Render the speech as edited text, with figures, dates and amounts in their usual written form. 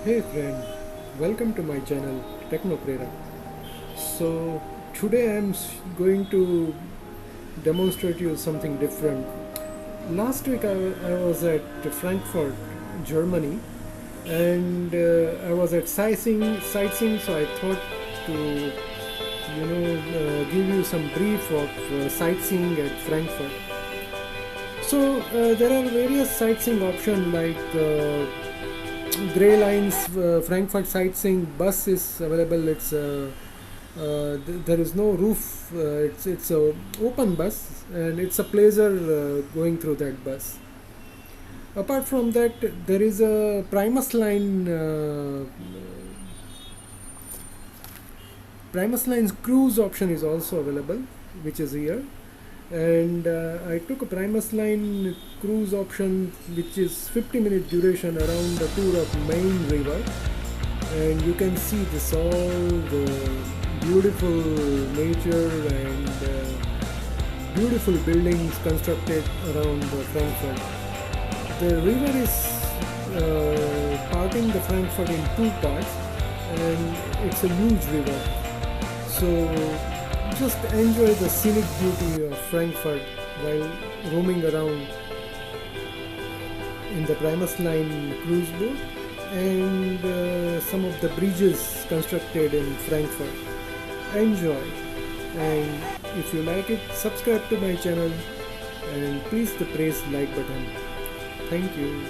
Hey friend, welcome to my channel Technoprera. So today going to demonstrate you something different. Last week I was at Frankfurt, Germany, and I was at sightseeing. So I thought to give you some brief of sightseeing at Frankfurt. So there are various sightseeing options like Grey Line's Frankfurt sightseeing bus is available. There is no roof. It's a open bus, and it's a pleasure going through that bus. Apart from that, there is a Primus Line's cruise option is also available, which is here. And I took a Primus Line cruise option, which is 50-minute duration around the tour of Main River, and you can see this all the beautiful nature and beautiful buildings constructed around Frankfurt. The river is parting the Frankfurt in two parts, and it's a huge river. So just enjoy the scenic beauty of Frankfurt while roaming around in the Primus Line cruise boat and some of the bridges constructed in Frankfurt. Enjoy, and if you like it, subscribe to my channel and please the press like button. Thank you.